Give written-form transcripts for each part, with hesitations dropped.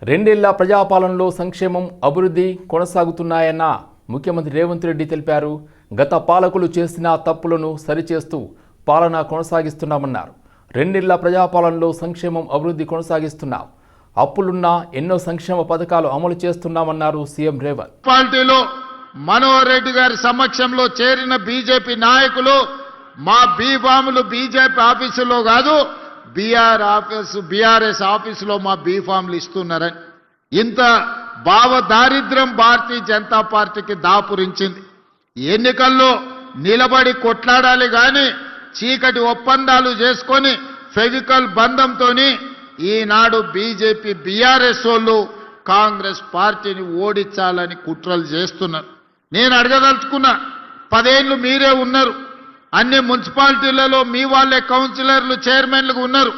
రెండేళ్ల ప్రజాపాలనలో సంక్షేమం అభివృద్ధి కొనసాగుతున్నాయన్న ముఖ్యమంత్రి రేవంత్ రెడ్డి తెలిపారు. గత పాలకులు చేసిన తప్పులను సరిచేస్తూ పాలన కొనసాగిస్తున్నామన్నారు. రెండేళ్ల ప్రజాపాలనలో సంక్షేమం అభివృద్ధి కొనసాగిస్తున్నాం. అప్పులున్న ఎన్నో సంక్షేమ పథకాలు అమలు చేస్తున్నామన్నారు సీఎం రేవంత్. పార్టీలో మనోహర్ రెడ్డి గారి సమక్షంలో చేరిన బీజేపీ నాయకులు మా బీఫాములు బీజేపీ ఆఫీసులో కాదు బీఆర్ఎస్ ఆఫీసులో మా బీఫామ్లు ఇస్తున్నారని ఇంత భావ దారిద్ర్యం భారతీయ జనతా పార్టీకి దాపురించింది. ఎన్నికల్లో నిలబడి కొట్లాడాలి కానీ చీకటి ఒప్పందాలు చేసుకొని ఫెవికల్ బంధంతో ఈనాడు బీజేపీ బీఆర్ఎస్ వాళ్ళు కాంగ్రెస్ పార్టీని ఓడించాలని కుట్రలు చేస్తున్నారు. నేను అడగదలుచుకున్నా, 10 ఏళ్ళు మీరే ఉన్నారు, అన్ని మున్సిపాలిటీలలో మీ వాళ్ళే కౌన్సిలర్లు చైర్మన్లు ఉన్నారు.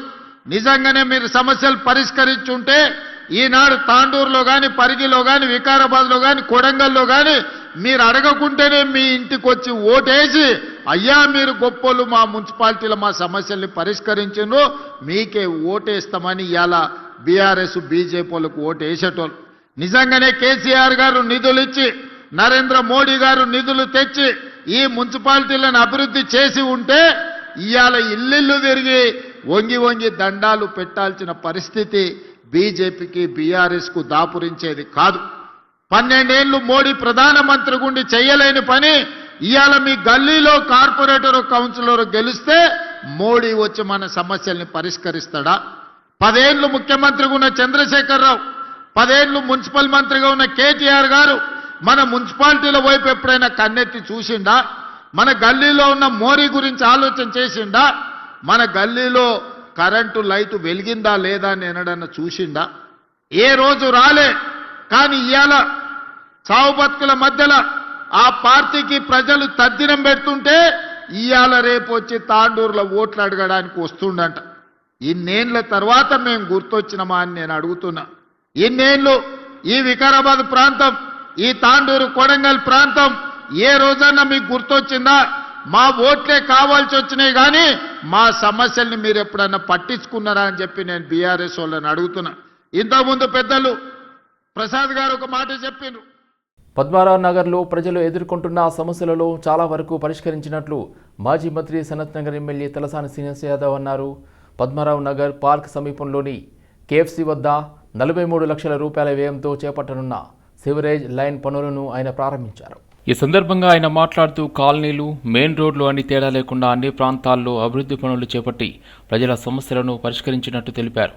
నిజంగానే మీరు సమస్యలు పరిష్కరించుంటే ఈనాడు తాండూరులో కానీ పరిగిలో కానీ వికారాబాద్లో కానీ కొడంగల్లో కానీ మీరు అడగకుంటేనే మీ ఇంటికి వచ్చి ఓటేసి అయ్యా మీరు గొప్పలు మా మున్సిపాలిటీలో మా సమస్యల్ని పరిష్కరించిండ్రు మీకే ఓటేస్తామని ఇవాళ బీఆర్ఎస్ బీజేపీ వాళ్ళకు ఓటేసేటోళ్ళు. నిజంగానే కేసీఆర్ గారు నిధులు ఇచ్చి నరేంద్ర మోడీ గారు నిధులు తెచ్చి ఈ మున్సిపాలిటీలను అభివృద్ధి చేసి ఉంటే ఇవాళ ఇల్లు తిరిగి వంగి వంగి దండాలు పెట్టాల్సిన పరిస్థితి బీజేపీకి బీఆర్ఎస్కు దాపురించేది కాదు. 12 ఏళ్ళు మోడీ ప్రధానమంత్రి గుండి చేయలేని పని ఇవాళ మీ గల్లీలో కార్పొరేటర్ కౌన్సిలర్ గెలిస్తే మోడీ వచ్చి మన సమస్యల్ని పరిష్కరిస్తాడా? 10 ఏళ్ళు ముఖ్యమంత్రిగా ఉన్న చంద్రశేఖరరావు, 10 ఏళ్ళు మున్సిపల్ మంత్రిగా ఉన్న కేటీఆర్ గారు మన మున్సిపాలిటీల వైపు ఎప్పుడైనా కన్నెత్తి చూసిండా? మన గల్లీలో ఉన్న మోరీ గురించి ఆలోచన చేసిండా? మన గల్లీలో కరెంటు లైటు వెలిగిందా లేదా అని ఎన్నడన్నా చూసిండా? ఏ రోజు రాలే. కానీ ఇవాళ చావు బతుకుల మధ్యలో ఆ పార్టీకి ప్రజలు తద్దినం పెడుతుంటే ఇవాళ రేపు వచ్చి తాండూరులో ఓట్లు అడగడానికి వస్తుండంట. ఇన్నేళ్ల తర్వాత మేము గుర్తొచ్చినామా అని నేను అడుగుతున్నా. ఇన్నేళ్ళు ఈ వికారాబాద్ ప్రాంతం, ఈ తాండూరు కొడంగల్ ప్రాంతం ఏ రోజన్నా మీకు గుర్తొచ్చిందా? మా ఓట్లే కావాల్సి వచ్చినాయి కానీ మా సమస్యల్ని మీరు ఎప్పుడన్నా పట్టించుకున్నారా అని చెప్పి నేను బీఆర్ఎస్ వాళ్ళని అడుగుతున్నా. ఇంతకుముందు పెద్దలు ప్రసాద్ గారు ఒక మాట చెప్పిండ్రు. పద్మారావు నగర్లో ప్రజలు ఎదుర్కొంటున్న సమస్యలలో చాలా వరకు పరిష్కరించినట్లు మాజీ మంత్రి సనత్ నగర్ ఎమ్మెల్యే తలసాని శ్రీనివాస్ యాదవ్ అన్నారు. పద్మారావు నగర్ పార్క్ సమీపంలోని కేఎఫ్సీ వద్ద 43 లక్షల రూపాయల వ్యయంతో చేపట్టనున్న సివరేజ్ లైన్ పనులను ఆయన ప్రారంభించారు. ఈ సందర్భంగా ఆయన మాట్లాడుతూ కాలనీలు, మెయిన్ రోడ్లు అని తేడా లేకుండా అన్ని ప్రాంతాల్లో అభివృద్ధి పనులు చేపట్టి ప్రజల సమస్యలను పరిష్కరించినట్టు తెలిపారు.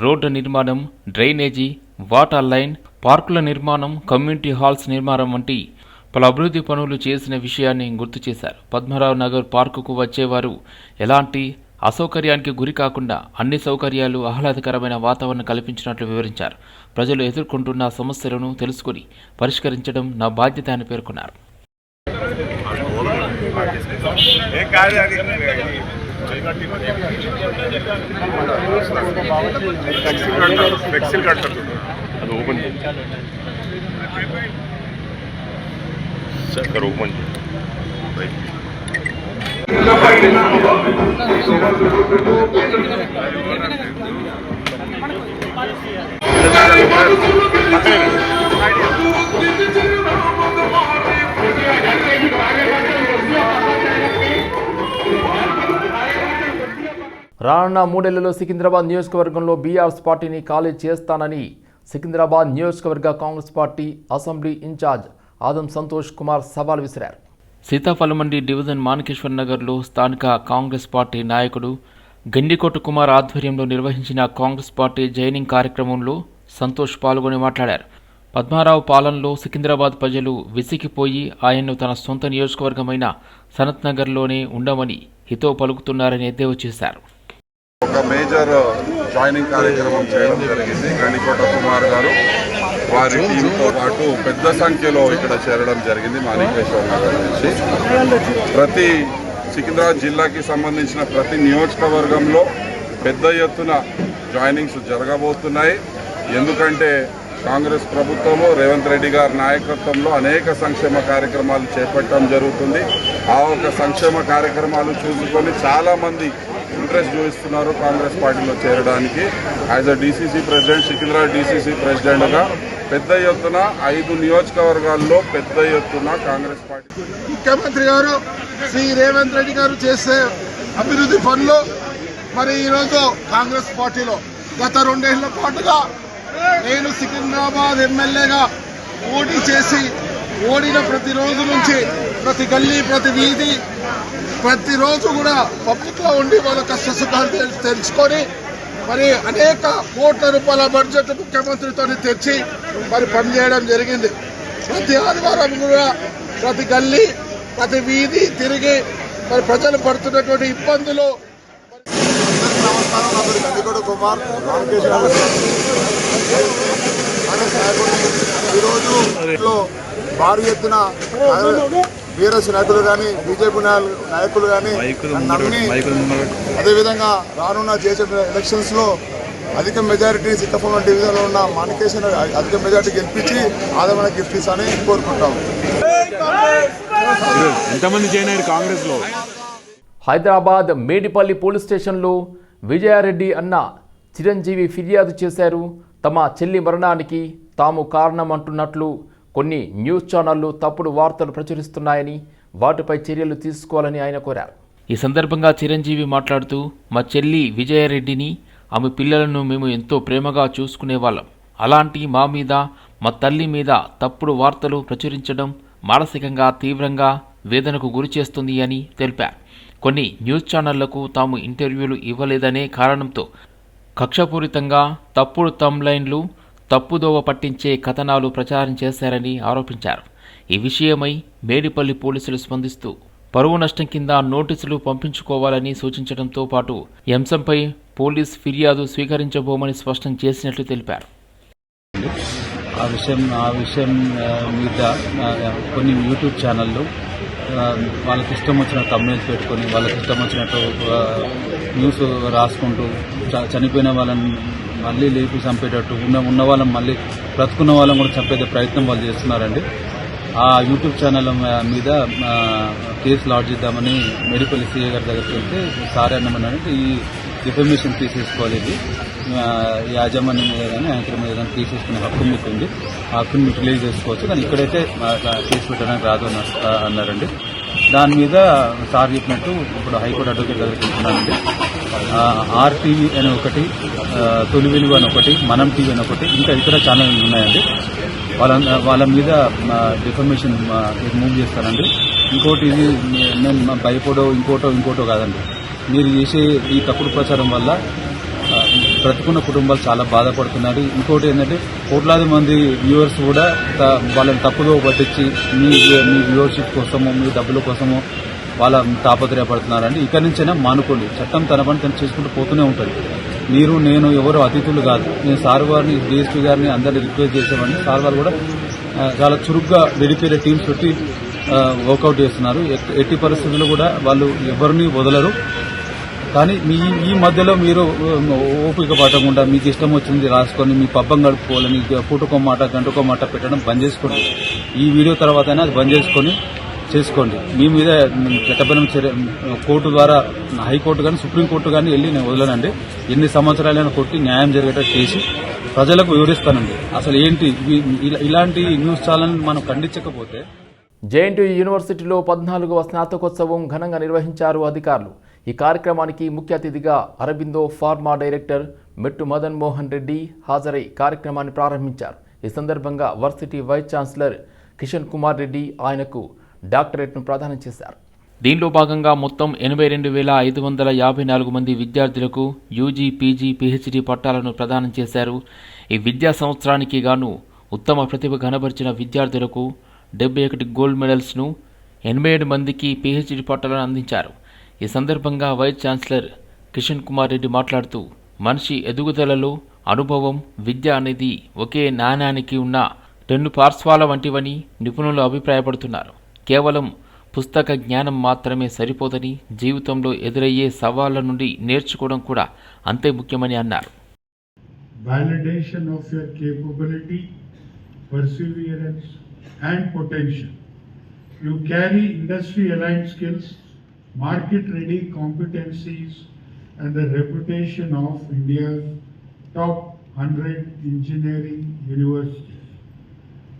రోడ్డు నిర్మాణం, డ్రైనేజీ, వాటర్ లైన్, పార్కుల నిర్మాణం, కమ్యూనిటీ హాల్స్ నిర్మాణం వంటి పలు అభివృద్ధి పనులు చేసిన విషయాన్ని గుర్తు చేశారు. పద్మారావు నగర్ పార్కుకు వచ్చేవారు ఎలాంటి అసౌకర్యానికి గురి కాకుండా అన్ని సౌకర్యాలు, ఆహ్లాదకరమైన వాతావరణం కల్పించినట్లు వివరించారు. ప్రజలు ఎదుర్కొంటున్న సమస్యలను తెలుసుకుని పరిష్కరించడం నా బాధ్యత అని పేర్కొన్నారు. రానున్న 3 ఏళ్లలో సికింద్రాబాద్ నియోజకవర్గంలో బీఆర్ఎస్ పార్టీని ఖాళీ చేస్తానని సికింద్రాబాద్ నియోజకవర్గ కాంగ్రెస్ పార్టీ అసెంబ్లీ ఇన్ఛార్జ్ ఆదం సంతోష్ కుమార్ సవాల్ విసిరారు. సీతాఫలమండి డివిజన్ మాణికేశ్వర్ నగర్లో స్థానిక కాంగ్రెస్ పార్టీ నాయకుడు గండికోట కుమార్ ఆధ్వర్యంలో నిర్వహించిన కాంగ్రెస్ పార్టీ జైనింగ్ కార్యక్రమంలో సంతోష్ పాల్గొని మాట్లాడారు. పద్మారావు పాలనలో సికింద్రాబాద్ ప్రజలు విసిగిపోయి ఆయన్ను తన సొంత నియోజకవర్గమైన సనత్ నగర్లోనే ఉండమని హితవు పలుకుతున్నారని ఎద్దేవా చేశారు. ఒక మేజర్ జాయినింగ్ కార్యక్రమం చేయడం జరిగింది. గండికోట కుమార్ గారు వారి టీంతో పాటు పెద్ద సంఖ్యలో ఇక్కడ చేరడం జరిగింది. మాణికేశ్వర్ నగర్ నుంచి ప్రతి సికింద్రాబాద్ జిల్లాకి సంబంధించిన ప్రతి నియోజకవర్గంలో పెద్ద ఎత్తున జాయినింగ్స్ జరగబోతున్నాయి. ఎందుకంటే కాంగ్రెస్ ప్రభుత్వము రేవంత్ రెడ్డి గారి నాయకత్వంలో అనేక సంక్షేమ కార్యక్రమాలు చేపట్టడం జరుగుతుంది. ఆ ఒక సంక్షేమ కార్యక్రమాలు చూసుకొని చాలామంది ఇంట్రెస్ట్ చూపిస్తున్నారు కాంగ్రెస్ పార్టీలో చేరడానికి. As a DCC president, Secunderabad DCC ప్రెసిడెంట్గా పెద్ద ఎత్తున 5 నియోజకవర్గాల్లో పెద్ద ఎత్తున కాంగ్రెస్ పార్టీ ముఖ్యమంత్రి గారు శ్రీ రేవంత్ రెడ్డి గారు చేసే అభివృద్ధి పనులు మరి ఈరోజు కాంగ్రెస్ పార్టీలో గత 2 ఏళ్ల పాటుగా నేను సికింద్రాబాద్ ఎమ్మెల్యేగా పోటీ చేసి ఓడిన ప్రతి రోజు నుంచి ప్రతి గల్లీ ప్రతి వీధి ప్రతిరోజు కూడా పబ్లిక్లో ఉండి వాళ్ళ కష్ట సుఖాలు తెలుసుకొని మరి అనేక కోట్ల రూపాయల బడ్జెట్ ముఖ్యమంత్రితో తెచ్చి మరి పనిచేయడం జరిగింది. ప్రతి ఆదివారం కూడా ప్రతి గల్లీ ప్రతి వీధి తిరిగి మరి ప్రజలు పడుతున్నటువంటి ఇబ్బందులు. నమస్కారం, నా పేరు గండికోట కుమార్. ఈరోజు భారీ ఎత్తున బీఆర్ఎస్ నాయకులు కానీ బీజేపీ నాయకులు కానీ నమ్మి అదేవిధంగా రానున్న చేసే ఎలక్షన్స్ లో అధిక మెజారిటీ సిద్ధపూర్ణ డివిజన్లో ఉన్న మాణికేశ్వర అధిక మెజారిటీ గెలిపించి ఆదరణ గిఫ్ట్ ఇస్తానని కోరుకుంటాం. ఎంతమంది జాయిన్ అయ్యారు కాంగ్రెస్ లో? హైదరాబాద్ మేడిపల్లి పోలీస్ స్టేషన్లో విజయారెడ్డి అన్న చిరంజీవి ఫిర్యాదు చేశారు. తమ చెల్లి మరణానికి తాము కారణం అంటున్నట్లు కొన్ని న్యూస్ ఛానళ్లు తప్పుడు వార్తలు ప్రచురిస్తున్నాయని వాటిపై చర్యలు తీసుకోవాలని ఆయన కోరారు. ఈ సందర్భంగా చిరంజీవి మాట్లాడుతూ, మా చెల్లి విజయారెడ్డిని, ఆమె పిల్లలను మేము ఎంతో ప్రేమగా చూసుకునేవాళ్ళం. అలాంటి మా మీద, మా తల్లి మీద తప్పుడు వార్తలు ప్రచురించడం మానసికంగా తీవ్రంగా వేదనకు గురిచేస్తుంది అని తెలిపారు. కొన్ని న్యూస్ ఛానళ్లకు తాము ఇంటర్వ్యూలు ఇవ్వలేదనే కారణంతో కక్షపూరితంగా తప్పుడు థంబ్లైన్లు, తప్పుదోవ పట్టించే కథనాలు ప్రచారం చేశారని ఆరోపించారు. ఈ విషయమై మేడిపల్లి పోలీసులు స్పందిస్తూ పరువు నష్టం కింద నోటీసులు పంపించుకోవాలని సూచించడంతో పాటు ఈ అంశంపై పోలీస్ ఫిర్యాదు స్వీకరించబోమని స్పష్టం చేసినట్లు తెలిపారు. ఆ విషయం మీద కొన్ని యూట్యూబ్ ఛానళ్ళు వాళ్ళకి ఇష్టం వచ్చిన తమ్ముళ్ళు పెట్టుకొని వాళ్ళకి ఇష్టం వచ్చినట్టు న్యూస్ రాసుకుంటూ చనిపోయిన వాళ్ళని మళ్ళీ లేపి చంపేటట్టు ఉన్న వాళ్ళని మళ్ళీ బ్రతుకున్న వాళ్ళని కూడా చంపే ప్రయత్నం వాళ్ళు చేస్తున్నారండి. ఆ యూట్యూబ్ ఛానల్ మీద కేసు లాడ్జ్ చేద్దామని మేడిపల్లి సీఏ గారి దగ్గరికి వెళ్తే సార్ అన్నమన్నారంటే ఈ డిఫర్మేషన్ తీసేసుకోవాలి, ఇది యాజమాన్యం మీద కానీ యాంకర్ మీద కానీ తీసేసుకునే హక్కు మీకు ఉంది, ఆ హక్కుని యూటిలైజ్ చేసుకోవచ్చు, కానీ ఇక్కడైతే కేసు పెట్టడానికి రాదు అన్నారండి. దాని మీద సార్ చెప్పినట్టు ఇప్పుడు హైకోర్టు అడ్వకేట్ దగ్గరికి వెళ్తున్నానండి. ఆర్టీవీ అని ఒకటి, తొలి వెలుగు అని ఒకటి, మనం టీవీ అని ఒకటి, ఇంకా ఇతర ఛానళ్ళు ఉన్నాయండి. వాళ్ళ మీద డిఫర్మేషన్ మూవ్ చేస్తానండి. ఇంకోటి ఇది నేను భయపడో ఇంకోటో కాదండి. మీరు చేసే ఈ తప్పుడు ప్రచారం వల్ల బ్రతుకున్న కుటుంబాలు చాలా బాధపడుతున్నారు. ఇంకోటి ఏంటంటే కోట్లాది మంది వ్యూవర్స్ కూడా వాళ్ళని తప్పుదో పట్టించి మీ వ్యూవర్షిప్ కోసమో మీ డబ్బుల కోసమో వాళ్ళ తాపత్రయపడుతున్నారండి. ఇక్కడి నుంచైనా మానుకోండి. చట్టం తన పని తను చేసుకుంటూ పోతూనే ఉంటుంది. మీరు నేను ఎవరు అతిథులు కాదు. నేను సార్ వారిని, డిఎస్పీ గారిని అందరినీ రిక్వెస్ట్ చేసామండి. సార్ వారు కూడా చాలా చురుగ్గా డెడికేటెడ్ టీమ్స్ పెట్టి వర్కౌట్ చేస్తున్నారు. ఎట్టి పరిస్థితుల్లో కూడా వాళ్ళు ఎవరిని వదలరు. కానీ ఈ మధ్యలో మీరు ఓపిక పట్టకుండా మీకు ఇష్టం వచ్చింది రాసుకొని మీ పబ్బం గడుపుకోవాలని పూటకో మాట గంటకో మాట పెట్టడం బంద్ చేసుకోండి. ఈ వీడియో తర్వాత అయినా అది బంద్ చేసుకోండి. మీ మీద చట్టబలం కోర్టు ద్వారా హైకోర్టు కానీ సుప్రీంకోర్టు కానీ వెళ్ళి నేను వదలనండి. ఎన్ని సంవత్సరాలైనా కొట్టి న్యాయం జరిగేటట్టు చేసి ప్రజలకు వివరిస్తానండి. అసలు ఏంటి ఇలాంటి న్యూస్ ఛానల్ మనం ఖండించకపోతే. జేఎన్టీయూ యూనివర్సిటీలో 14వ స్నాతకోత్సవం ఘనంగా నిర్వహించారు అధికారులు. ఈ కార్యక్రమానికి ముఖ్య అతిథిగా అరబిందో ఫార్మా డైరెక్టర్ మెట్టు మదన్ మోహన్ రెడ్డి హాజరై కార్యక్రమాన్ని ప్రారంభించారు. ఈ సందర్భంగా varsity vice chancellor Kishan Kumar Reddy ఆయనకు డాక్టరేట్ను ప్రదానం చేశారు. దీనిలో భాగంగా మొత్తం 82,554 మంది విద్యార్థులకు యూజీ, పీజీ, పీహెచ్డీ పట్టాలను ప్రదానం చేశారు. ఈ విద్యా సంవత్సరానికి గాను ఉత్తమ ప్రతిభ కనబరిచిన విద్యార్థులకు 71 గోల్డ్ మెడల్స్ను, 87 మందికి పీహెచ్డీ పట్టాలను అందించారు. ఈ సందర్భంగా వైస్ ఛాన్సలర్ కిషన్ కుమార్ రెడ్డి మాట్లాడుతూ, మనిషి ఎదుగుదలలో అనుభవం, విద్య అనేది ఒకే నాణ్యానికి ఉన్న 2 పార్శ్వాల వంటివని నిపుణులు అభిప్రాయపడుతున్నారు. కేవలం పుస్తక జ్ఞానం మాత్రమే సరిపోదని, జీవితంలో ఎదురయ్యే సవాళ్ల నుండి నేర్చుకోవడం కూడా అంతే ముఖ్యమని అన్నారు. Validation of your capability, perseverance and potential. You carry industry aligned skills, market ready competencies and the reputation of India's top 100 engineering universities.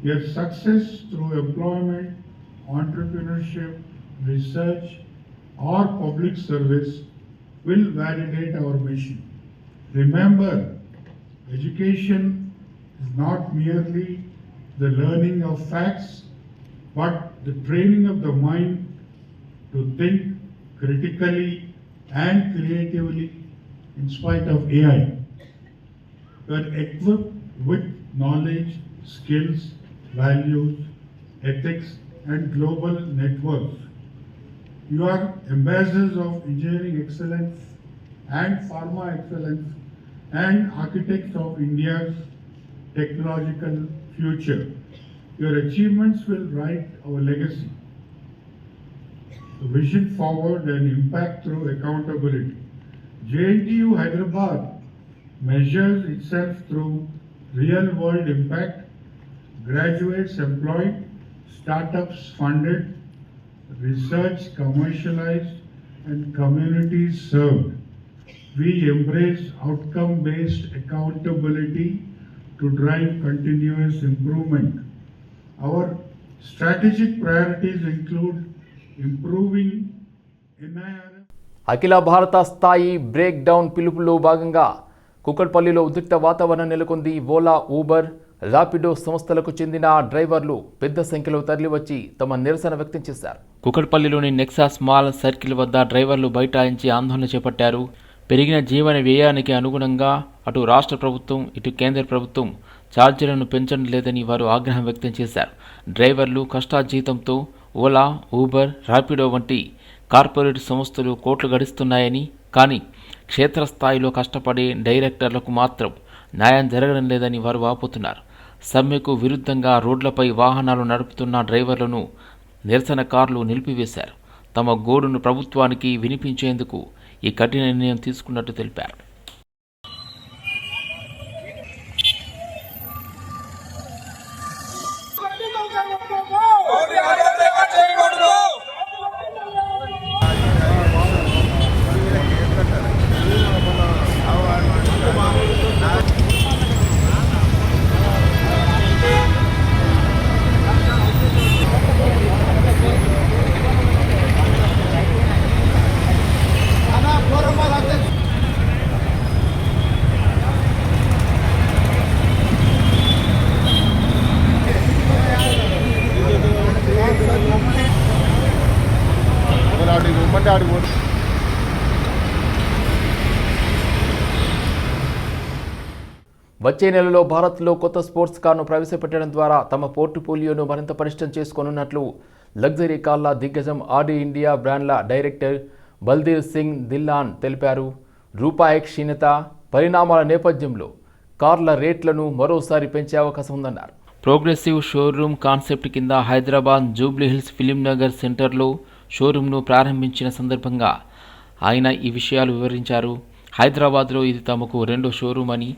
Your success through employment, entrepreneurship, research, or public service will validate our mission. Remember, education is not merely the learning of facts, but the training of the mind to think critically and creatively in spite of AI. You are equipped with knowledge, skills, values, ethics, and global networks. You are ambassadors of engineering excellence and pharma excellence and architects of India's technological future. Your achievements will write our legacy. The vision forward and impact through accountability. JNTU Hyderabad measures itself through real-world impact, graduates employed, startups funded, research commercialized, and communities served. We embrace outcome-based accountability to drive continuous improvement. Our strategic priorities include improving NIRF. అఖిల భారత స్థాయి break down పిలుపులో భాగంగా కుకట్పల్లిలో ఉద్రిక్త వాతావరణం నెలకొంది. Ola, Uber, Rapido సంస్థలకు చెందిన డ్రైవర్లు పెద్ద సంఖ్యలో తరలివచ్చి తమ నిరసన వ్యక్తం చేశారు. కుకట్పల్లిలోని నెక్సాస్ మాల్ సర్కిల్ వద్ద డ్రైవర్లు బైఠాయించి ఆందోళన చేపట్టారు. పెరిగిన జీవన వ్యయానికి అనుగుణంగా అటు రాష్ట్ర ప్రభుత్వం, ఇటు కేంద్ర ప్రభుత్వం ఛార్జీలను పెంచడం లేదని వారు ఆగ్రహం వ్యక్తం చేశారు. డ్రైవర్లు కష్టార్జితంతో ఓలా, ఊబర్, ర్యాపిడో వంటి కార్పొరేట్ సంస్థలు కోట్లు గడిస్తున్నాయని, కానీ క్షేత్రస్థాయిలో కష్టపడే డైరెక్టర్లకు మాత్రం న్యాయం జరగడం లేదని వారు వాపోతున్నారు. సమ్మెకు విరుద్ధంగా రోడ్లపై వాహనాలు నడుపుతున్న డ్రైవర్లను నిరసనకారులు నిలిపివేశారు. తమ గోడును ప్రభుత్వానికి వినిపించేందుకు ఈ కఠిన నిర్ణయం తీసుకున్నట్టు తెలిపారు. వచ్చే నెలలో భారత్లో కొత్త స్పోర్ట్స్ కార్ను ప్రవేశపెట్టడం ద్వారా తమ పోర్ట్ఫోలియోను మరింత పటిష్టం చేసుకోనున్నట్లు లగ్జరీ కార్ల దిగ్గజం ఆడి ఇండియా బ్రాండ్ల డైరెక్టర్ బల్దీర్ సింగ్ దిల్లాన్ తెలిపారు. రూపాయి క్షీణత పరిణామాల నేపథ్యంలో కార్ల రేట్లను మరోసారి పెంచే అవకాశం ఉందన్నారు. ప్రోగ్రెసివ్ షోరూమ్ కాన్సెప్ట్ కింద హైదరాబాద్ జూబ్లీహిల్స్ ఫిలింనగర్ సెంటర్లో షోరూమ్ను ప్రారంభించిన సందర్భంగా ఆయన ఈ విషయాలు వివరించారు. హైదరాబాద్లో ఇది తమకు రెండో షోరూమ్ అని,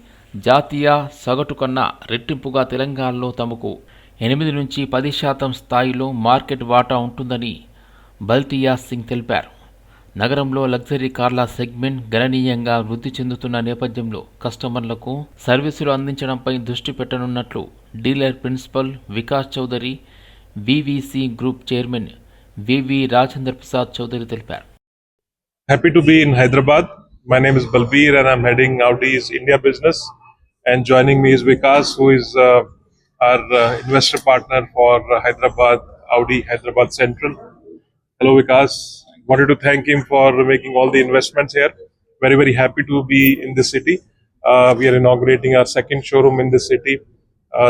జాతీయ సగటు కన్నా రెట్టింపుగా తెలంగాణలో తమకు 8 నుంచి 10% స్థాయిలో మార్కెట్ వాటా ఉంటుందని బల్తియా సింగ్ తెలిపారు. నగరంలో లగ్జరీ కార్ల సెగ్మెంట్ గణనీయంగా వృద్ధి చెందుతున్న నేపథ్యంలో కస్టమర్లకు సర్వీసులు అందించడంపై దృష్టి పెట్టనున్నట్లు dealer principal Vikas Chaudhary, VVC group chairman VV Rajendra Prasad Chaudhary తెలిపారు. Happy to be in Hyderabad. My name is Balbir and I'm heading Audi's India business. And joining me is Vikas, who is our investor partner for Hyderabad, Audi Hyderabad Central. Hello Vikas, wanted to thank him for making all the investments here. Very, very happy to be in this city. We are inaugurating our second showroom in this city.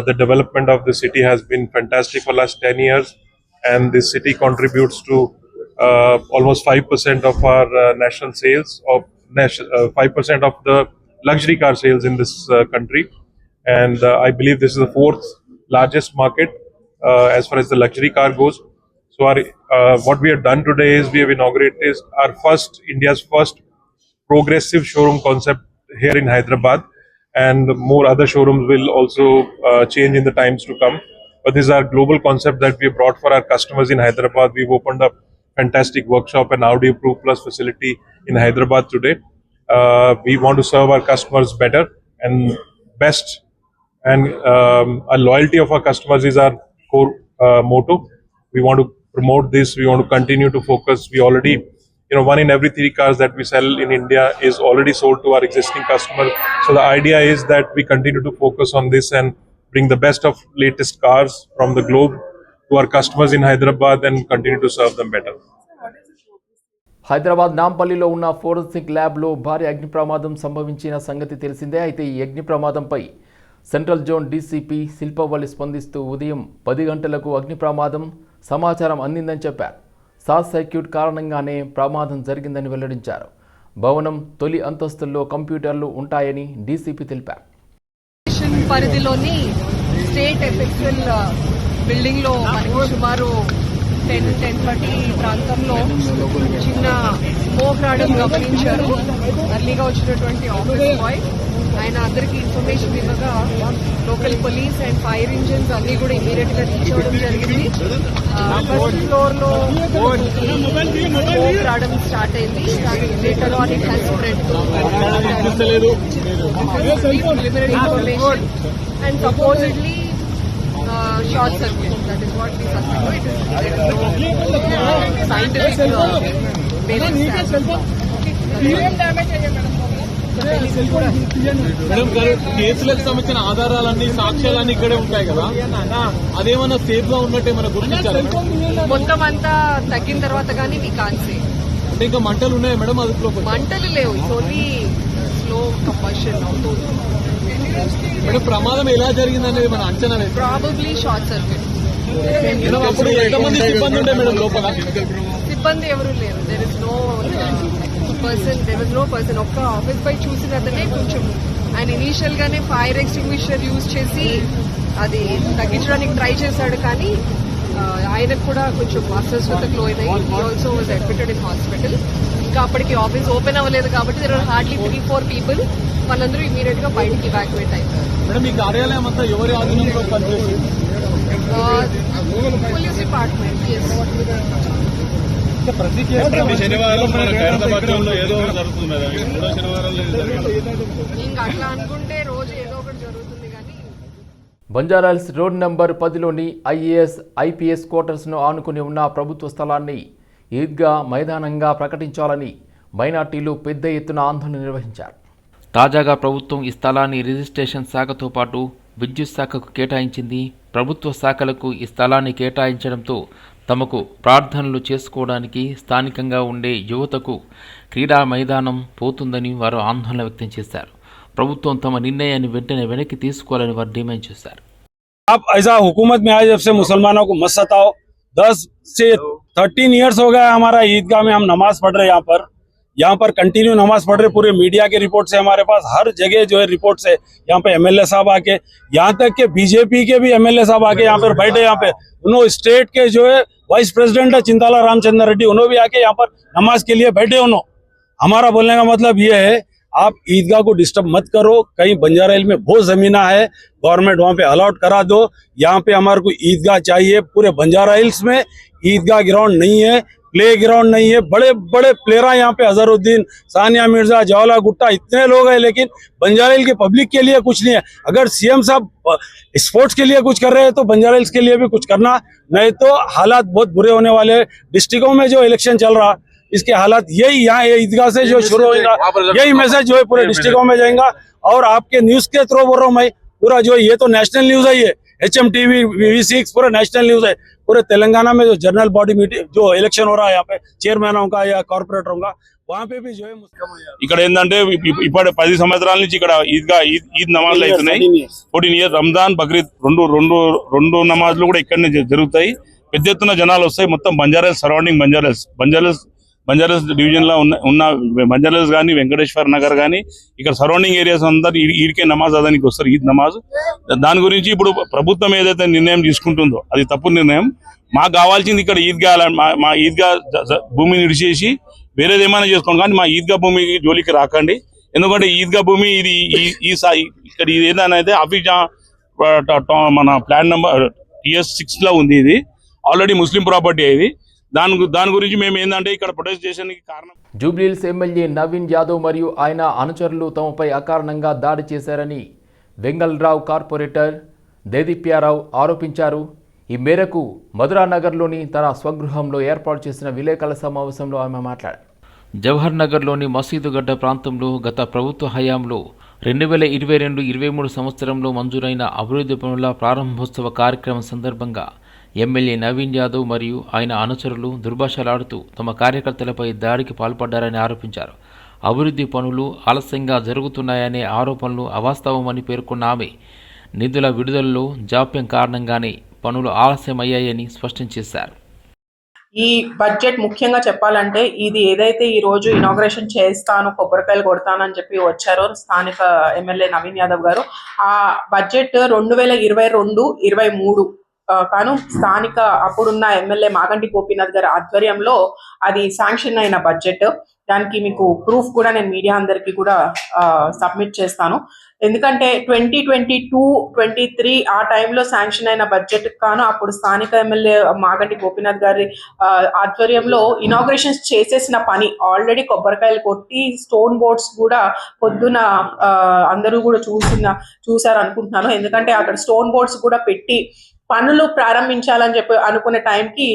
The development of the city has been fantastic for the last 10 years, and this city contributes to almost 5% of our national sales, of 5% of the luxury car sales in this country. And I believe this is the fourth largest market as far as the luxury car goes. So what we have done today is we have inaugurated our India's first progressive showroom concept here in Hyderabad, and more other showrooms will also change in the times to come. But this is our global concept that we brought for our customers in Hyderabad. We've opened up fantastic workshop and Audi Approved Plus facility in Hyderabad today. We want to serve our customers better and best, and our loyalty of our customers is our core motto. We want to promote this. We want to continue to focus. We already, 1 in every 3 cars that we sell in India is already sold to our existing customers. So the idea is that we continue to focus on this and bring the best of latest cars from the globe to our customers in Hyderabad and continue to serve them better. Hyderabad నాంపల్లిలో ఉన్న forensic ల్యాబ్లో భారీ అగ్ని ప్రమాదం సంభవించిన సంగతి తెలిసిందే. అయితే ఈ అగ్ని ప్రమాదంపై సెంట్రల్ జోన్ డీసీపీ శిల్పవల్లి స్పందిస్తూ ఉదయం 10 గంటలకు అగ్ని ప్రమాదం సమాచారం అందిందని చెప్పారు. షార్ట్ సర్క్యూట్ కారణంగానే ప్రమాదం జరిగిందని వెల్లడించారు. భవనం తొలి అంతస్తుల్లో కంప్యూటర్లు ఉంటాయని డీసీపీ తెలిపారు. పరిధిలోని స్టేట్ ఎఫెక్చువల్ బిల్డింగ్ లో సుమారు 10:30 ప్రాంతంలో చిన్న స్మోక్ రావడం గమనించారు. అర్లీగా వచ్చినటువంటి ఆఫీస్ బాయ్ ఆయన అందరికీ ఇన్ఫర్మేషన్ ఇవ్వగా local police and fire engines అన్ని కూడా ఇమీడియట్ గా రీచ్ అవ్వడం జరిగింది. ఫస్ట్ ఫ్లోర్ లో స్మోక్ రావడం స్టార్ట్ అయింది. Later on it has spread preliminary information and supposedly short circuit. That is what we suspect. It is no scientific basis. Madam గారు, కేసులకు సంబంధించిన ఆధారాలన్నీ సాక్ష్యాలన్నీ ఇక్కడే ఉంటాయి కదా, అదేమన్నా సేఫ్ గా ఉన్నట్టే మనం గుర్తించాలి. మొత్తం అంతా తగ్గిన తర్వాత కానీ మీ కాన్సే అంటే ఇంకా మంటలు ఉన్నాయా మేడం? అదుపులో మంటలు లేవు. ఓన్లీ స్లో కంబషన్ అవుతుంది. మేడం, ప్రమాదం ఎలా జరిగింది అనేది మన అంచనా లేదు. Probably short circuit. అప్పుడు ఎంతమంది సిబ్బంది ఉండే మేడం లోపల? సిబ్బంది ఎవరు లేరు. There is no person. ఒక్క ఆఫీస్ పై చూసినతనే కొంచెం ఆయన ఇనీషియల్ గానే ఫైర్ ఎక్స్టింగ్విషర్ యూజ్ చేసి అది తగ్గించడానికి ట్రై చేశాడు. కానీ ఆయనకు కూడా కొంచెం అస్వస్థతకు లోనై he also was admitted in hospital. ఇంకా అప్పటికి ఆఫీస్ ఓపెన్ అవ్వలేదు కాబట్టి దెర్ ఆర్ హార్డ్లీ 3-4 పీపుల్. వాళ్ళందరూ ఇమీడియట్ గా బయటికి ఇవాక్యువేట్ అయిపోయారు. మేడం, ఈ కార్యాలయం అంతా ఎవరి ఆధీనంలో పనిచేస్తుంది? Police department. ప్రతి శనివారం ఏదో జరుగుతుంది మేడం. ఇంకా అట్లా అనుకుంటే రోజు ఏదో ఒకటి జరుగుతుంది. కానీ బంజారాహిల్స్ రోడ్ నెంబర్ 10లోని ఐఏఎస్ ఐపీఎస్ క్వార్టర్స్ను ఆనుకుని ఉన్న ప్రభుత్వ స్థలాన్ని ఈద్గా మైదానంగా ప్రకటించాలని మైనార్టీలు పెద్ద ఎత్తున ఆందోళన నిర్వహించారు. తాజాగా ప్రభుత్వం ఈ స్థలాన్ని రిజిస్ట్రేషన్ శాఖతో పాటు విద్యుత్ శాఖకు కేటాయించింది. ప్రభుత్వ శాఖలకు ఈ స్థలాన్ని కేటాయించడంతో తమకు ప్రార్థనలు చేసుకోవడానికి స్థానికంగా ఉండే యువతకు క్రీడా మైదానం పోతుందని వారు ఆందోళన వ్యక్తం చేశారు. ప్రభుత్వం తమ నిర్ణయాన్ని వెంటనే వెనక్కి తీసుకోవాలని వారు డిమాండ్ చేశారు. आप ऐसा हुकूमत में आए जब से मुसलमानों को मत सताओ. 10 से 13 ईयर्स हो गया हमारा ईदगाह में हम नमाज पढ़ रहे. यहाँ पर कंटिन्यू नमाज पढ़ रहे. पूरे मीडिया के रिपोर्ट से हमारे पास हर जगह जो है रिपोर्ट से यहाँ पे एमएलए साहब आके, यहाँ तक के बीजेपी के भी एमएलए साहब आके यहाँ पर बैठे. यहाँ पे उन्होंने स्टेट के जो है वाइस प्रेसिडेंट है चिंताला रामचंद्र रेड्डी, उन्होंने भी आके यहाँ पर नमाज के लिए बैठे. हमारा बोलने का मतलब ये है, आप ईदगाह को डिस्टर्ब मत करो. कहीं बंजारा हिल में बहुत जमीना है, गवर्नमेंट वहाँ पे अलॉट करा दो. यहाँ पे हमारे को ईदगाह चाहिए. पूरे बंजारा हिल्स में ईदगाह ग्राउंड नहीं है, प्ले ग्राउंड नहीं है. बड़े बड़े प्लेयर यहाँ पे, अजहरुद्दीन, सानिया मिर्जा, जवाला गुट्टा, इतने लोग हैं, लेकिन बंजारा हिल के पब्लिक के लिए कुछ नहीं है. अगर सीएम साहब स्पोर्ट्स के लिए कुछ कर रहे हैं तो बंजारा हिल्स के लिए भी कुछ करना, नहीं तो हालात बहुत बुरे होने वाले. डिस्ट्रिक्टों में जो इलेक्शन चल रहा इसके हालात यही, यहाँ ईदगाह से जो शुरू होगा यही मैसेज जो है पूरे डिस्ट्रिक्टों में जाएगा. और आपके न्यूज के थ्रू बोल रहा हूँ मैं, पूरा जो ये तो नेशनल न्यूज है, ये HMTV V6 पूरा नेशनल न्यूज है. पूरे तेलंगाना में जो जनरल बॉडी मीटिंग जो इलेक्शन हो रहा है यहाँ पे చైర్మన్ का या కార్పొరేటర్ का, वहाँ पे भी जो है ఇక్కడ ఏంటంటే ఇప్పుడు 10 సంవత్సరాల నుంచి ఇక్కడ ఈద్ నమాజ్లు అవుతున్నాయి. 14 ఇయర్స్ రంజాన్ బక్రీద్ రెండు నమాజ్లు కూడా ఇక్కడనే జరుగుతాయి. పెద్ద ఎత్తున జనాలు వస్తాయి. మొత్తం బంజారాస్ సరౌండింగ్ బంజారాస్ డివిజన్ లో ఉన్న బంజారాస్ కానీ వెంకటేశ్వర నగర్ కానీ ఇక్కడ సరౌండింగ్ ఏరియాస్ అందరూ ఈడికే నమాజ్ అదానికి వస్తారు, ఈద్ నమాజ్. దాని గురించి ఇప్పుడు ప్రభుత్వం ఏదైతే నిర్ణయం తీసుకుంటుందో అది తప్పు నిర్ణయం. మాకు కావాల్సింది ఇక్కడ ఈద్గా, మా ఈద్గా భూమిని విడిచేసి వేరేది ఏమైనా చేసుకోండి, కానీ మా ఈద్గా భూమి జోలికి రాకండి. ఎందుకంటే ఈద్గా భూమి ఇది ఇక్కడ ఇది ఏదైనా అయితే ఆఫీస్ మన ప్లాన్ నెంబర్ TS6 లో ఉంది. ఇది ఆల్రెడీ ముస్లిం ప్రాపర్టీ. ఇది దాని గురించి మేము ఏంటంటే ఇక్కడ ప్రొటెస్ట్ చేసేందుకు కారణం జూబ్లీహిల్స్ ఎమ్మెల్యే నవీన్ యాదవ్ మరియు ఆయన అనుచరులు తమపై అకారణంగా దాడి చేశారని వెంగళరావు కార్పొరేటర్ దేదీప్యారావు ఆరోపించారు. ఈ మేరకు మధురానగర్లోని తన స్వగృహంలో ఏర్పాటు చేసిన విలేకరుల సమావేశంలో ఆమె మాట్లాడారు. జవహర్ నగర్లోని మసీదుగడ్డ ప్రాంతంలో గత ప్రభుత్వ హయాంలో 2022-23 సంవత్సరంలో మంజూరైన అభివృద్ధి పనుల ప్రారంభోత్సవ కార్యక్రమం సందర్భంగా ఎమ్మెల్యే నవీన్ యాదవ్ మరియు ఆయన అనుచరులు దుర్భాషలాడుతూ తమ కార్యకర్తలపై దాడికి పాల్పడ్డారని ఆరోపించారు. అభివృద్ధి పనులు ఆలస్యంగా జరుగుతున్నాయనే ఆరోపణలు అవాస్తవమని పేర్కొన్న ఆమె నిధుల విడుదలలో జాప్యం కారణంగానే పనులు ఆలస్యమయ్యాయని స్పష్టం చేశారు. ఈ బడ్జెట్ ముఖ్యంగా చెప్పాలంటే ఇది ఏదైతే ఈ రోజు ఇనాగ్రేషన్ చేస్తాను, కొబ్బరికాయలు కొడతానని చెప్పి వచ్చారో స్థానిక ఎమ్మెల్యే నవీన్ యాదవ్ గారు, ఆ బడ్జెట్ 2022-23 కాను స్థానిక అప్పుడున్న ఎమ్మెల్యే మాగంటి గోపీనాథ్ గారి ఆధ్వర్యంలో అది శాంక్షన్ అయిన బడ్జెట్. దానికి మీకు ప్రూఫ్ కూడా నేను మీడియా అందరికీ కూడా సబ్మిట్ చేస్తాను. ఎందుకంటే 2022-23 ఆ టైంలో శాంక్షన్ అయిన బడ్జెట్ కాను అప్పుడు స్థానిక ఎమ్మెల్యే మాగంటి గోపీనాథ్ గారి ఆధ్వర్యంలో ఇనాగ్రేషన్స్ చేసేసిన పని ఆల్రెడీ కొబ్బరికాయలు కొట్టి స్టోన్ బోర్డ్స్ కూడా పొద్దున అందరూ కూడా చూసారు అనుకుంటున్నాను. ఎందుకంటే అక్కడ స్టోన్ బోర్డ్స్ కూడా పెట్టి పనులు ప్రారంభించాలని చెప్పి అనుకునే టైంకి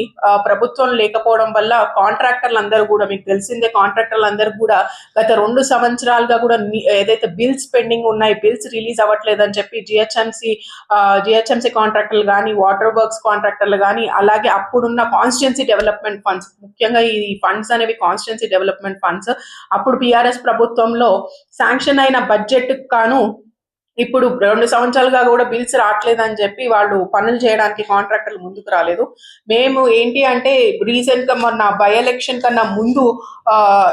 ప్రభుత్వం లేకపోవడం వల్ల కాంట్రాక్టర్లు అందరూ కూడా, మీకు తెలిసిందే, కాంట్రాక్టర్లు అందరూ కూడా గత 2 సంవత్సరాలుగా కూడా ఏదైతే బిల్స్ పెండింగ్ ఉన్నాయి, బిల్స్ రిలీజ్ అవ్వట్లేదని చెప్పి జిహెచ్ఎంసీ కాంట్రాక్టర్లు కానీ, వాటర్ వర్క్స్ కాంట్రాక్టర్లు కానీ, అలాగే అప్పుడున్న కాన్స్టిట్యున్సీ డెవలప్మెంట్ ఫండ్స్, ముఖ్యంగా ఈ ఫండ్స్ అనేవి కాన్స్టిట్యున్సీ డెవలప్మెంట్ ఫండ్స్, అప్పుడు పిఆర్ఎస్ ప్రభుత్వంలో శాంక్షన్ అయిన బడ్జెట్ కాను ఇప్పుడు 2 సంవత్సరాలుగా కూడా బిల్స్ రావట్లేదని చెప్పి వాళ్ళు పనులు చేయడానికి కాంట్రాక్టర్లు ముందుకు రాలేదు. మేము ఏంటి అంటే రీసెంట్ గా మొన్న బై ఎలక్షన్ కన్నా ముందు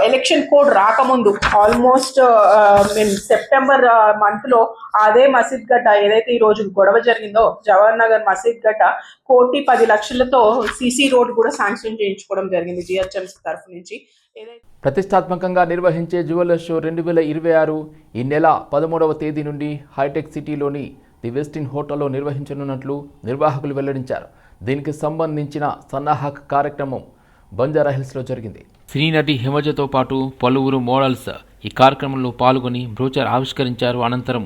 ఎలక్షన్ కోడ్ రాకముందు ఆల్మోస్ట్ మేము సెప్టెంబర్ మంత్ లో అదే మసీద్ గడ్డ ఏదైతే ఈ రోజు గొడవ జరిగిందో జవహర్ నగర్ మసీద్ గడ్డ 1,10,00,000తో సీసీ రోడ్ కూడా శాంక్షన్ చేయించుకోవడం జరిగింది జిహెచ్ఎంసీ తరఫు నుంచి. ప్రతిష్టాత్మకంగా నిర్వహించే జ్యువెలర్ షో 2026 ఈ నెల 13వ తేదీ నుండి హైటెక్ సిటీలోని ది వెస్టిన్ హోటల్లో నిర్వహించనున్నట్లు నిర్వాహకులు వెల్లడించారు. దీనికి సంబంధించిన సన్నాహక కార్యక్రమం బంజారాహిల్స్లో జరిగింది. సినీ నటి హిమజతో పాటు పలువురు మోడల్స్ ఈ కార్యక్రమంలో పాల్గొని బ్రోచర్ ఆవిష్కరించారు. అనంతరం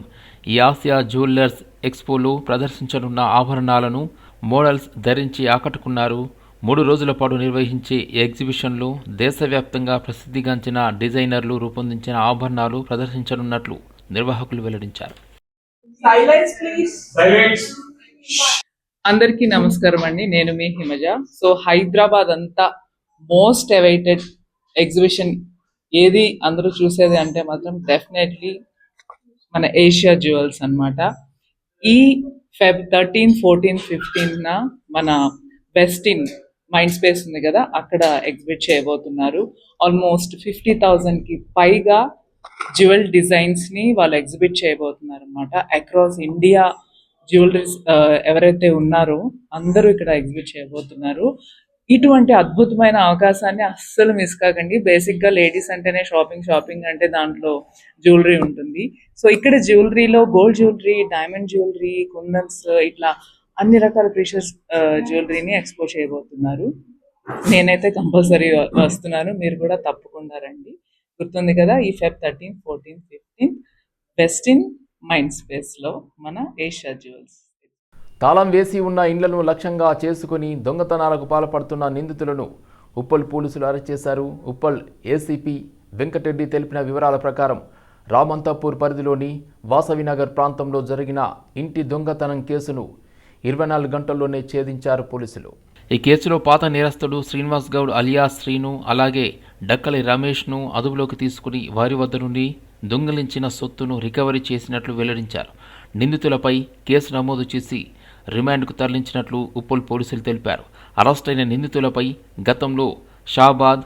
ఈ ఆసియా జ్యువెలర్స్ ఎక్స్పోలో ప్రదర్శించనున్న ఆభరణాలను మోడల్స్ ధరించి ఆకట్టుకున్నారు. 3 రోజుల పాటు నిర్వహించే ఈ ఎగ్జిబిషన్లో దేశవ్యాప్తంగా ప్రసిద్ధిగాంచిన డిజైనర్లు రూపొందించిన ఆభరణాలు ప్రదర్శించనున్నట్లు నిర్వాహకులు వెల్లడించారు. అందరికీ నమస్కారం అండి, నేను మీ హిమజ. సో హైదరాబాద్ అంతా మోస్ట్ అవైటెడ్ ఎగ్జిబిషన్ ఏది అందరూ చూసేది అంటే మాత్రం డెఫినెట్లీ మన ఏషియా జ్యువెల్స్ అన్నమాట. ఈ Feb 13, 14, 15 మన వెస్టిన్ మైండ్ స్పేస్ ఉంది కదా, అక్కడ ఎగ్జిబిట్ చేయబోతున్నారు. ఆల్మోస్ట్ 50,000కి పైగా జ్యువెల్ డిజైన్స్ ని వాళ్ళు ఎగ్జిబిట్ చేయబోతున్నారు అనమాట. అక్రాస్ ఇండియా జ్యువెలరీస్ ఎవరైతే ఉన్నారో అందరూ ఇక్కడ ఎగ్జిబిట్ చేయబోతున్నారు. ఇటువంటి అద్భుతమైన అవకాశాన్ని అస్సలు మిస్ కాకండి. బేసిక్ గా లేడీస్ అంటేనే షాపింగ్ అంటే దాంట్లో జ్యువెలరీ ఉంటుంది. సో ఇక్కడ జ్యువెలరీలో గోల్డ్ జ్యువెలరీ, డైమండ్ జ్యువెలరీ, కుందన్స్, ఇట్లా అన్ని రకాల ప్రీషియస్ జ్యువెలరీని ఎక్స్పోజ్ చేయబోతున్నారు. నేనైతే కంపల్సరీ వస్తున్నాను, మీరు కూడా తప్పకుండా రండి. గుర్తుంది కదా, ఈ Feb 13, 14, 15 వెస్టిన్ మైండ్ స్పేస్ లో మన ఏషియా జ్యువెల్స్. తాళం వేసి ఉన్న ఇండ్లను లక్ష్యంగా చేసుకుని దొంగతనాలకు పాల్పడుతున్న నిందితులను ఉప్పల్ పోలీసులు అరెస్ట్ చేశారు. ఉప్పల్ ఏసీపీ వెంకటరెడ్డి తెలిపిన వివరాల ప్రకారం రామంతపూర్ పరిధిలోని వాసవినగర్ ప్రాంతంలో జరిగిన ఇంటి దొంగతనం కేసును 24 గంటల్లోనే ఛేదించారు పోలీసులు. ఈ కేసులో పాత నేరస్తుడు శ్రీనివాస్ గౌడ్ అలియా శ్రీను, అలాగే డక్కలి రమేష్ను అదుపులోకి తీసుకుని వారి వద్ద నుండి దొంగిలించిన సొత్తును రికవరీ చేసినట్లు వెల్లడించారు. నిందితులపై కేసు నమోదు చేసి రిమాండ్కు తరలించినట్లు ఉప్పల్ పోలీసులు తెలిపారు. అరెస్టైన నిందితులపై గతంలో షాబాద్,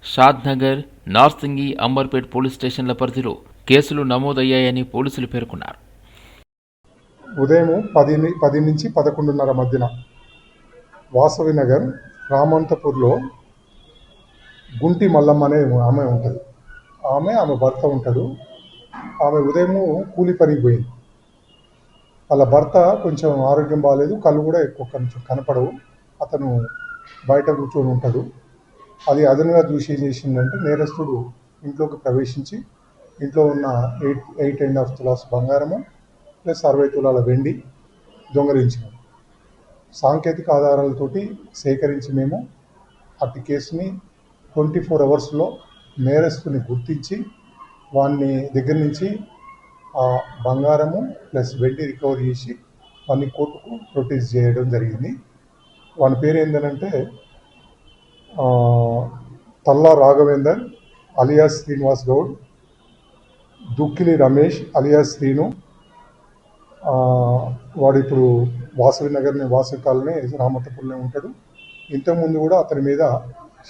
షాద్నగర్, నార్సింగి, అంబర్పేట్ పోలీస్ స్టేషన్ల పరిధిలో కేసులు నమోదయ్యాయని పోలీసులు పేర్కొన్నారు. ఉదయం 10 నుంచి 11:30 మధ్యన వాసవినగర్ రామంతపూర్లో గుంటి మల్లమ్మ అనే ఆమె ఉంటుంది. ఆమె భర్త ఉంటాడు. ఆమె ఉదయం కూలి పనికి పోయింది. వాళ్ళ భర్త కొంచెం ఆరోగ్యం బాగాలేదు, కళ్ళు కూడా ఎక్కువ కొంచెం కనపడవు. అతను బయట కూర్చొని ఉంటాడు. అది అదనంగా చూసి ఏం చేసిందంటే నేరస్తుడు ఇంట్లోకి ప్రవేశించి ఇంట్లో ఉన్న 8.5 తులాస్ బంగారము ప్లస్ 60 తులాల వెండి దొంగలించినాం. సాంకేతిక ఆధారాలతోటి సేకరించి మేము అట్టి కేసుని 24 అవర్స్లో నేరస్తుని గుర్తించి వాడిని దగ్గర నుంచి ఆ బంగారము ప్లస్ వెండి రికవరీ చేసి వాడిని కోర్టుకు ప్రొడ్యూస్ చేయడం జరిగింది. వాని పేరు ఏంటంటే తల్లా రాఘవేందర్ అలియాస్ శ్రీనివాస్ గౌడ్, దుక్కిలి రమేష్ అలియాస్ శ్రీను. వాడు ఇప్పుడు వాసవి కాలనీ రామతపూర్లో ఉంటాడు. ఇంతకుముందు కూడా అతని మీద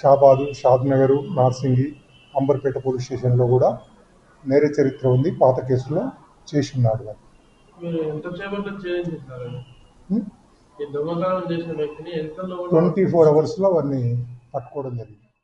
షాబాదు, షాద్నగరు, నార్సింగి, అంబర్పేట పోలీస్ స్టేషన్లో కూడా నేర చరిత్ర ఉంది. పాత కేసులో చేసి ఉన్నాడు. 24 అవర్స్లో వాడిని పట్టుకోవడం జరిగింది.